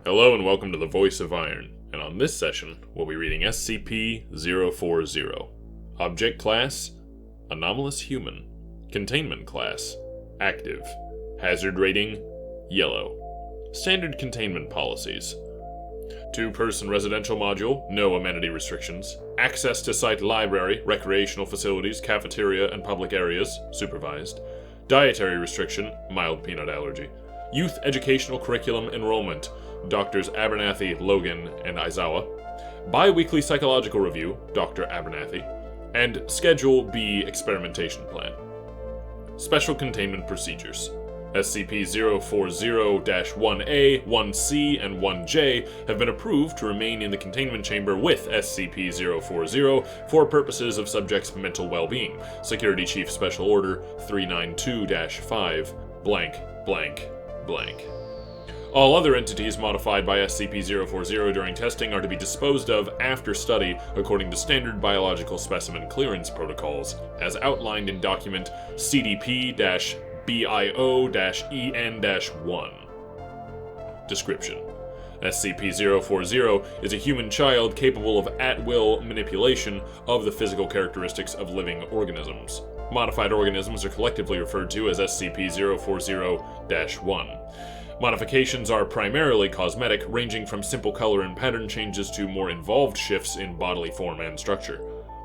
Hello and welcome to the Voice of Iron, and on this session, we'll be reading SCP-040. Object Class: Anomalous Human. Containment Class: Active. Hazard Rating: Yellow. Standard Containment Policies: 2-person residential module, no amenity restrictions. Access to site library, recreational facilities, cafeteria, and public areas, supervised. Dietary restriction, mild peanut allergy. Youth educational curriculum enrollment, Drs. Abernathy, Logan, and Aizawa. Bi-weekly psychological review, Dr. Abernathy. And Schedule B experimentation plan. Special containment procedures. SCP-040-1A, 1C, and 1J have been approved to remain in the containment chamber with SCP-040 for purposes of subject's mental well-being. Security Chief Special Order 392-5, blank, blank, blank. All other entities modified by SCP-040 during testing are to be disposed of after study according to standard biological specimen clearance protocols, as outlined in document CDP-BIO-EN-1. Description: SCP-040 is a human child capable of at-will manipulation of the physical characteristics of living organisms. Modified organisms are collectively referred to as SCP-040-1. Modifications are primarily cosmetic, ranging from simple color and pattern changes to more involved shifts in bodily form and structure.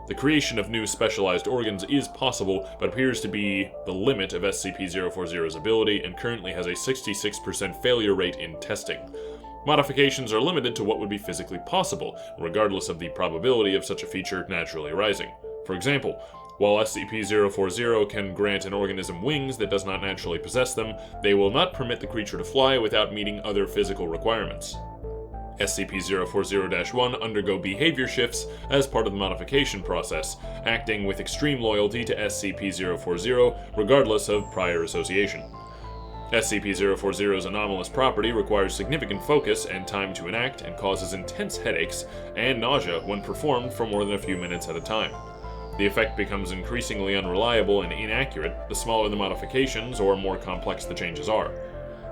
The creation of new specialized organs is possible, but appears to be the limit of SCP-040's ability and currently has a 66% failure rate in testing. Modifications are limited to what would be physically possible, regardless of the probability of such a feature naturally arising. For example, while SCP-040 can grant an organism wings that does not naturally possess them, they will not permit the creature to fly without meeting other physical requirements. SCP-040-1 undergo behavior shifts as part of the modification process, acting with extreme loyalty to SCP-040 regardless of prior association. SCP-040's anomalous property requires significant focus and time to enact and causes intense headaches and nausea when performed for more than a few minutes at a time. The effect becomes increasingly unreliable and inaccurate the smaller the modifications or more complex the changes are.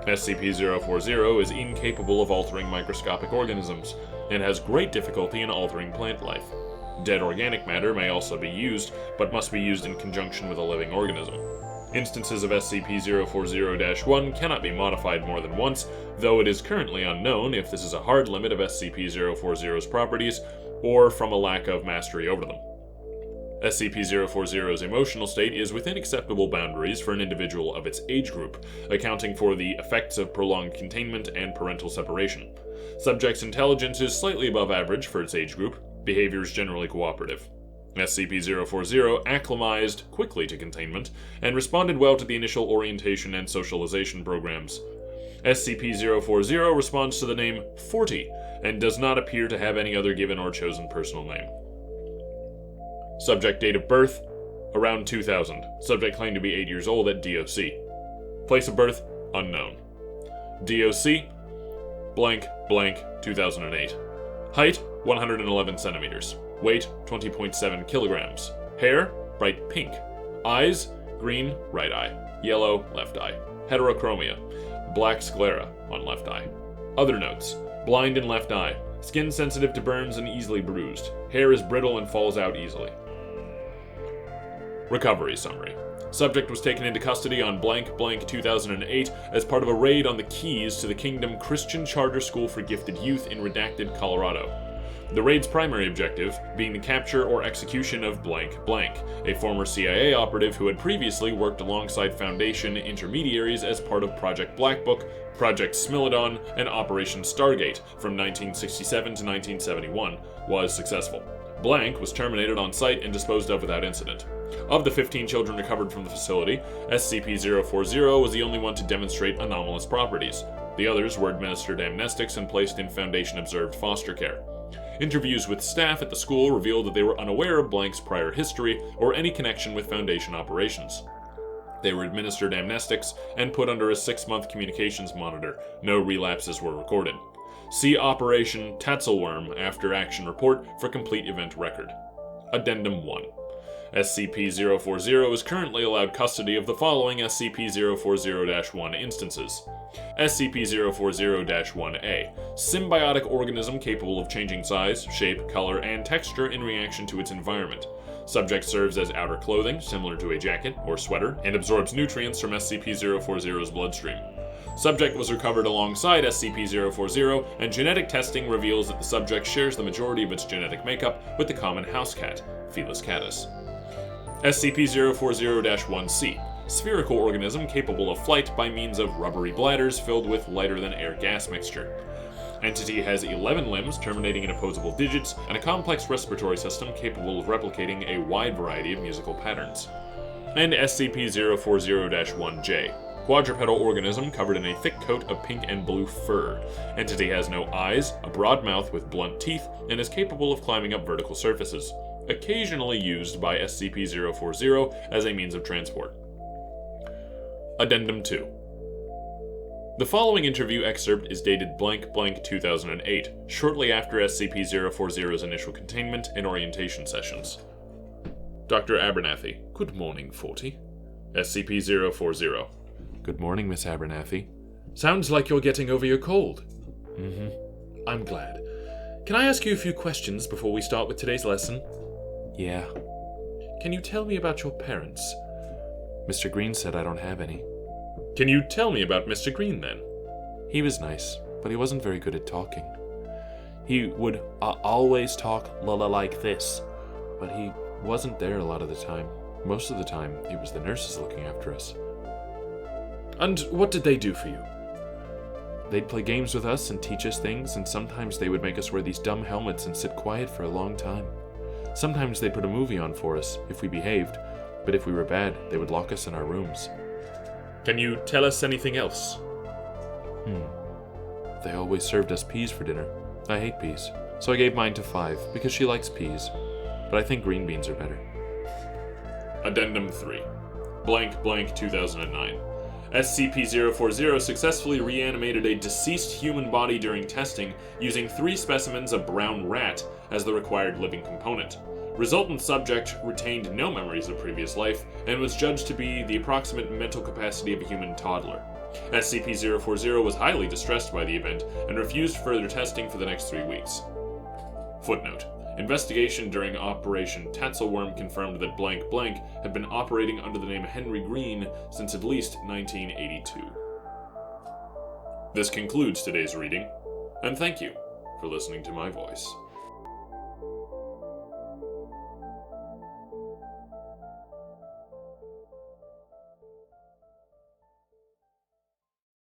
SCP-040 is incapable of altering microscopic organisms, and has great difficulty in altering plant life. Dead organic matter may also be used, but must be used in conjunction with a living organism. Instances of SCP-040-1 cannot be modified more than once, though it is currently unknown if this is a hard limit of SCP-040's properties, or from a lack of mastery over them. SCP-040's emotional state is within acceptable boundaries for an individual of its age group, accounting for the effects of prolonged containment and parental separation. Subject's intelligence is slightly above average for its age group, behaviors generally cooperative. SCP-040 acclimatized quickly to containment, and responded well to the initial orientation and socialization programs. SCP-040 responds to the name 40, and does not appear to have any other given or chosen personal name. Subject date of birth: around 2000. Subject claimed to be 8 years old at DOC. Place of birth: unknown. DOC: blank, blank, 2008. Height: 111 centimeters. Weight: 20.7 kilograms. Hair: bright pink. Eyes: green, right eye. Yellow, left eye. Heterochromia: black sclera on left eye. Other notes: blind in left eye. Skin sensitive to burns and easily bruised. Hair is brittle and falls out easily. Recovery summary. Subject was taken into custody on blank blank 2008 as part of a raid on the keys to the Kingdom Christian Charter School for Gifted Youth in Redacted, Colorado. The raid's primary objective being the capture or execution of blank blank, a former CIA operative who had previously worked alongside Foundation intermediaries as part of Project Black Book, Project Smilodon, and Operation Stargate from 1967 to 1971, was successful. Blank was terminated on site and disposed of without incident. Of the 15 children recovered from the facility, SCP-040 was the only one to demonstrate anomalous properties. The others were administered amnestics and placed in Foundation-observed foster care. Interviews with staff at the school revealed that they were unaware of Blank's prior history or any connection with Foundation operations. They were administered amnestics and put under a 6-month communications monitor. No relapses were recorded. See Operation Tatzelworm After Action Report for complete event record. Addendum 1. SCP-040 is currently allowed custody of the following SCP-040-1 instances. SCP-040-1A, symbiotic organism capable of changing size, shape, color, and texture in reaction to its environment. Subject serves as outer clothing, similar to a jacket or sweater, and absorbs nutrients from SCP-040's bloodstream. Subject was recovered alongside SCP-040, and genetic testing reveals that the subject shares the majority of its genetic makeup with the common house cat, Felis catus. SCP-040-1C, spherical organism capable of flight by means of rubbery bladders filled with lighter-than-air gas mixture. Entity has 11 limbs terminating in opposable digits, and a complex respiratory system capable of replicating a wide variety of musical patterns. And SCP-040-1J, quadrupedal organism covered in a thick coat of pink and blue fur. Entity has no eyes, a broad mouth with blunt teeth, and is capable of climbing up vertical surfaces, occasionally used by SCP-040 as a means of transport. Addendum 2. The following interview excerpt is dated blank blank 2008, shortly after SCP-040's initial containment and orientation sessions. Dr. Abernathy. Good morning, 40. SCP-040. Good morning, Miss Abernathy. Sounds like you're getting over your cold. I'm glad. Can I ask you a few questions before we start with today's lesson? Yeah. Can you tell me about your parents? Mr. Green said I don't have any. Can you tell me about Mr. Green, then? He was nice, but he wasn't very good at talking. He would always talk like this, but he wasn't there a lot of the time. Most of the time, it was the nurses looking after us. And what did they do for you? They'd play games with us and teach us things, and sometimes they would make us wear these dumb helmets and sit quiet for a long time. Sometimes they'd put a movie on for us, if we behaved, but if we were bad, they would lock us in our rooms. Can you tell us anything else? They always served us peas for dinner. I hate peas, so I gave mine to 5, because she likes peas, but I think green beans are better. Addendum 3. Blank blank 2009. SCP-040 successfully reanimated a deceased human body during testing using 3 specimens of brown rat as the required living component. Resultant subject retained no memories of previous life and was judged to be the approximate mental capacity of a human toddler. SCP-040 was highly distressed by the event and refused further testing for the next 3 weeks. Footnote. Investigation during Operation Tatzelworm confirmed that blank blank had been operating under the name Henry Green since at least 1982. This concludes today's reading, and thank you for listening to my voice.